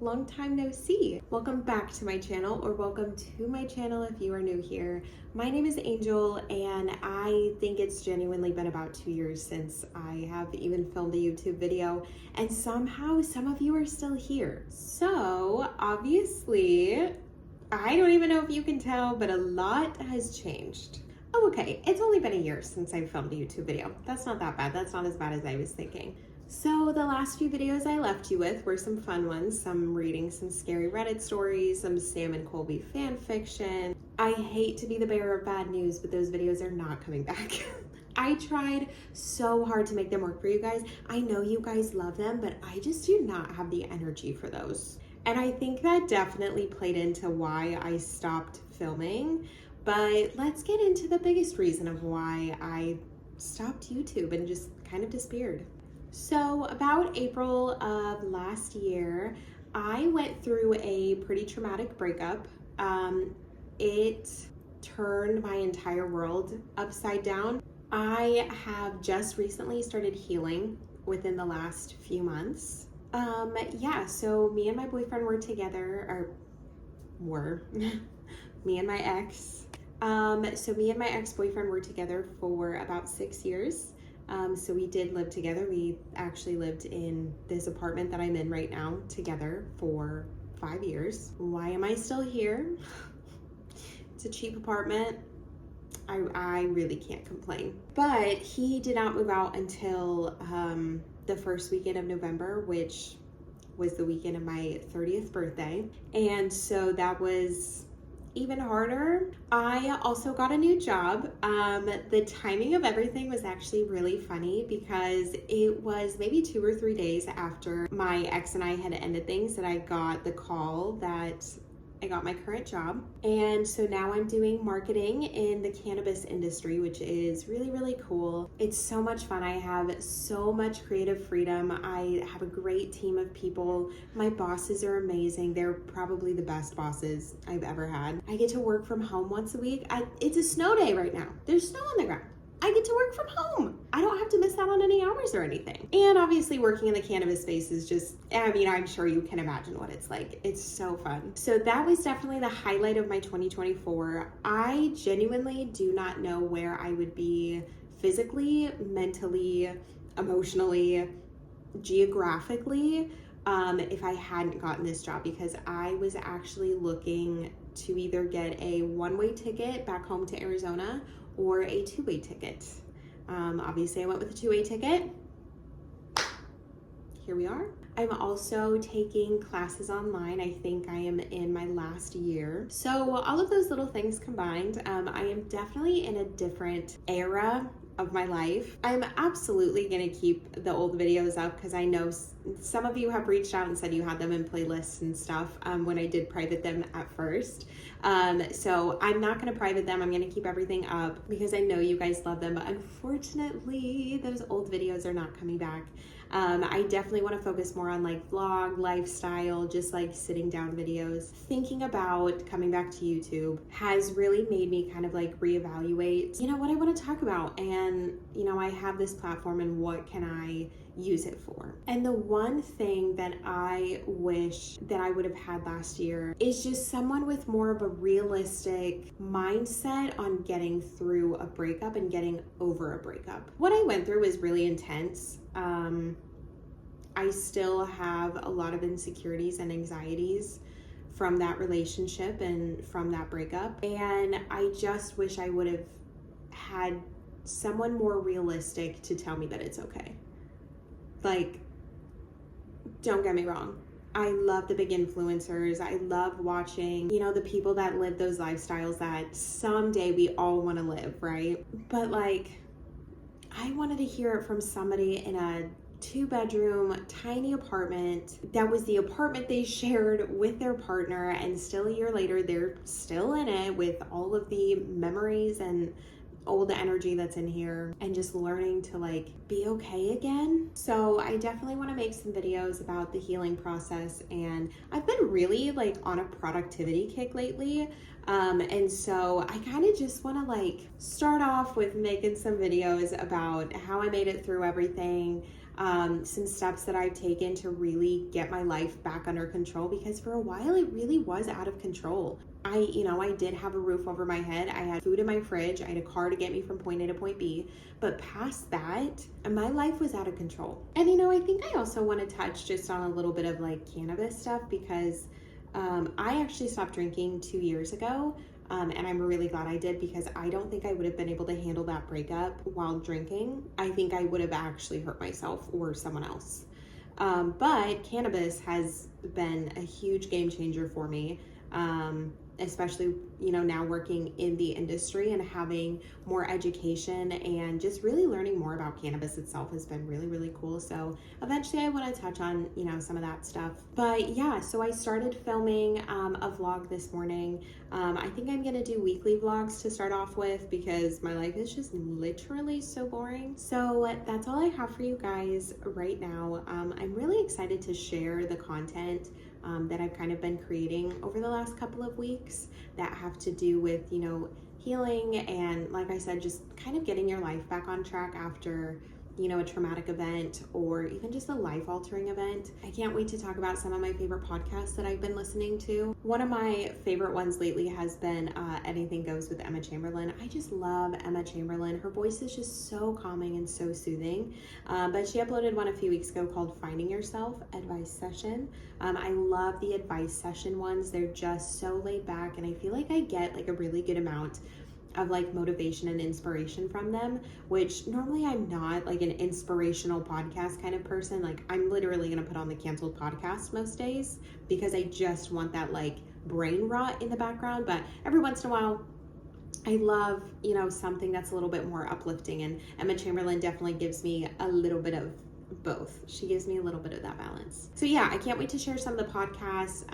long time no see. Welcome back to my channel, or welcome to my channel if you are new here. My name is Angel, and I think it's genuinely been about 2 years since I have even filmed a YouTube video, and somehow some of you are still here. So obviously, I don't even know if you can tell, but a lot has changed. Oh, okay, it's only been a year since I filmed a YouTube video. That's not that bad. That's not as bad as I was thinking. So the last few videos I left you with were some fun ones, some reading some scary Reddit stories, some Sam and Colby fan fiction. I hate to be the bearer of bad news, but those videos are not coming back. I tried so hard to make them work for you guys. I know you guys love them, but I just do not have the energy for those. And I think that definitely played into why I stopped filming. But let's get into the biggest reason of why I stopped YouTube and just kind of disappeared. So about April of last year, I went through a pretty traumatic breakup. It turned my entire world upside down. I have just recently started healing within the last few months. So me and my boyfriend were together, me and my ex. Me and my ex-boyfriend were together for about 6 years. So we did live together. We actually lived in this apartment that I'm in right now together for 5 years. Why am I still here? It's a cheap apartment. I really can't complain. But he did not move out until the first weekend of November, which was the weekend of my 30th birthday. And so that was even harder. I also got a new job. The timing of everything was actually really funny because it was maybe 2 or 3 days after my ex and I had ended things that I got the call that I got my current job. And so now I'm doing marketing in the cannabis industry, which is really, really cool. It's so much fun. I have so much creative freedom. I have a great team of people. My bosses are amazing. They're probably the best bosses I've ever had. I get to work from home once a week. It's a snow day right now. There's snow on the ground. I get to work from home. I don't have to miss out on any hours or anything. And obviously working in the cannabis space is just, I'm sure you can imagine what it's like. It's so fun. So that was definitely the highlight of my 2024. I genuinely do not know where I would be physically, mentally, emotionally, geographically, if I hadn't gotten this job, because I was actually looking to either get a one-way ticket back home to Arizona or a two-way ticket. Obviously I went with a two-way ticket. Here we are. I'm also taking classes online. I think I am in my last year. So all of those little things combined, I am definitely in a different era of my life. I'm absolutely gonna keep the old videos up because I know some of you have reached out and said you had them in playlists and stuff when I did private them at first. So I'm not gonna private them. I'm gonna keep everything up because I know you guys love them, but unfortunately those old videos are not coming back. I definitely want to focus more on like vlog, lifestyle, just like sitting down videos. Thinking about coming back to YouTube has really made me kind of like reevaluate, what I want to talk about. And, I have this platform and what can I use it for? And the one thing that I wish that I would have had last year is just someone with more of a realistic mindset on getting through a breakup and getting over a breakup. What I went through was really intense. I still have a lot of insecurities and anxieties from that relationship and from that breakup. And I just wish I would have had someone more realistic to tell me that it's okay. Like, don't get me wrong. I love the big influencers. I love watching, the people that live those lifestyles that someday we all want to live, right? But like, I wanted to hear it from somebody in a 2-bedroom tiny apartment that was the apartment they shared with their partner, and still a year later they're still in it with all of the memories and old energy that's in here, and just learning to like be okay again. So I definitely want to make some videos about the healing process, and I've been really like on a productivity kick lately. And so I kind of just want to like start off with making some videos about how I made it through everything. some steps that I've taken to really get my life back under control, because for a while it really was out of control. I did have a roof over my head. I had food in my fridge. I had a car to get me from point A to point B. But past that, my life was out of control. And I think I also want to touch just on a little bit of like cannabis stuff, because I actually stopped drinking 2 years ago. And I'm really glad I did, because I don't think I would have been able to handle that breakup while drinking. I think I would have actually hurt myself or someone else. But cannabis has been a huge game changer for me. Especially, now working in the industry and having more education and just really learning more about cannabis itself has been really, really cool. So eventually I want to touch on, some of that stuff. But yeah, so I started filming a vlog this morning. I think I'm going to do weekly vlogs to start off with, because my life is just literally so boring. So that's all I have for you guys right now. I'm really excited to share the content that I've kind of been creating over the last couple of weeks that have to do with, healing and, like I said, just kind of getting your life back on track after, a traumatic event or even just a life-altering event. I can't wait to talk about some of my favorite podcasts that I've been listening to. One of my favorite ones lately has been Anything Goes with Emma Chamberlain. I just love Emma Chamberlain. Her voice is just so calming and so soothing. But she uploaded one a few weeks ago called Finding Yourself Advice Session. I love the advice session ones. They're just so laid back, and I feel like I get like a really good amount of like motivation and inspiration from them, which normally I'm not like an inspirational podcast kind of person. Like I'm literally gonna put on the canceled podcast most days because I just want that like brain rot in the background. But every once in a while I love, something that's a little bit more uplifting, and Emma Chamberlain definitely gives me a little bit of both. She gives me a little bit of that balance. So yeah, I can't wait to share some of the podcasts.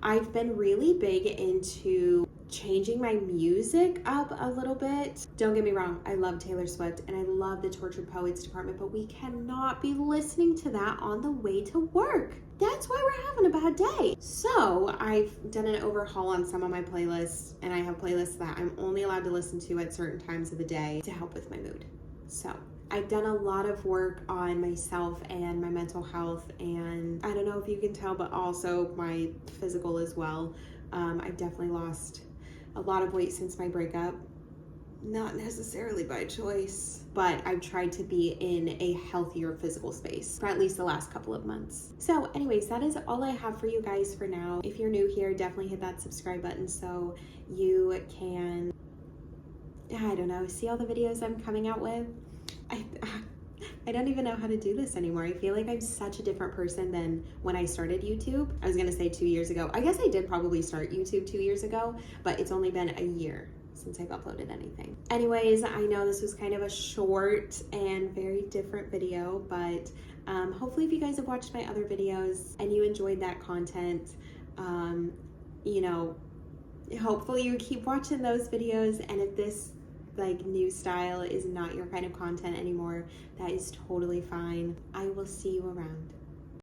I've been really big into changing my music up a little bit. Don't get me wrong, I love Taylor Swift and I love the Tortured Poets department, but we cannot be listening to that on the way to work. That's why we're having a bad day. So I've done an overhaul on some of my playlists, and I have playlists that I'm only allowed to listen to at certain times of the day to help with my mood. So I've done a lot of work on myself and my mental health, and I don't know if you can tell, but also my physical as well. I've definitely lost a lot of weight since my breakup. Not necessarily by choice, but I've tried to be in a healthier physical space for at least the last couple of months. So anyways, that is all I have for you guys for now. If you're new here, definitely hit that subscribe button so you can, I don't know, see all the videos I'm coming out with. I don't even know how to do this anymore. I feel like I'm such a different person than when I started YouTube. I was gonna say 2 years ago. I guess I did probably start YouTube 2 years ago, but it's only been a year since I've uploaded anything. Anyways, I know this was kind of a short and very different video, but hopefully if you guys have watched my other videos and you enjoyed that content, hopefully you keep watching those videos. And if this like new style is not your kind of content anymore, that is totally fine. I will see you around.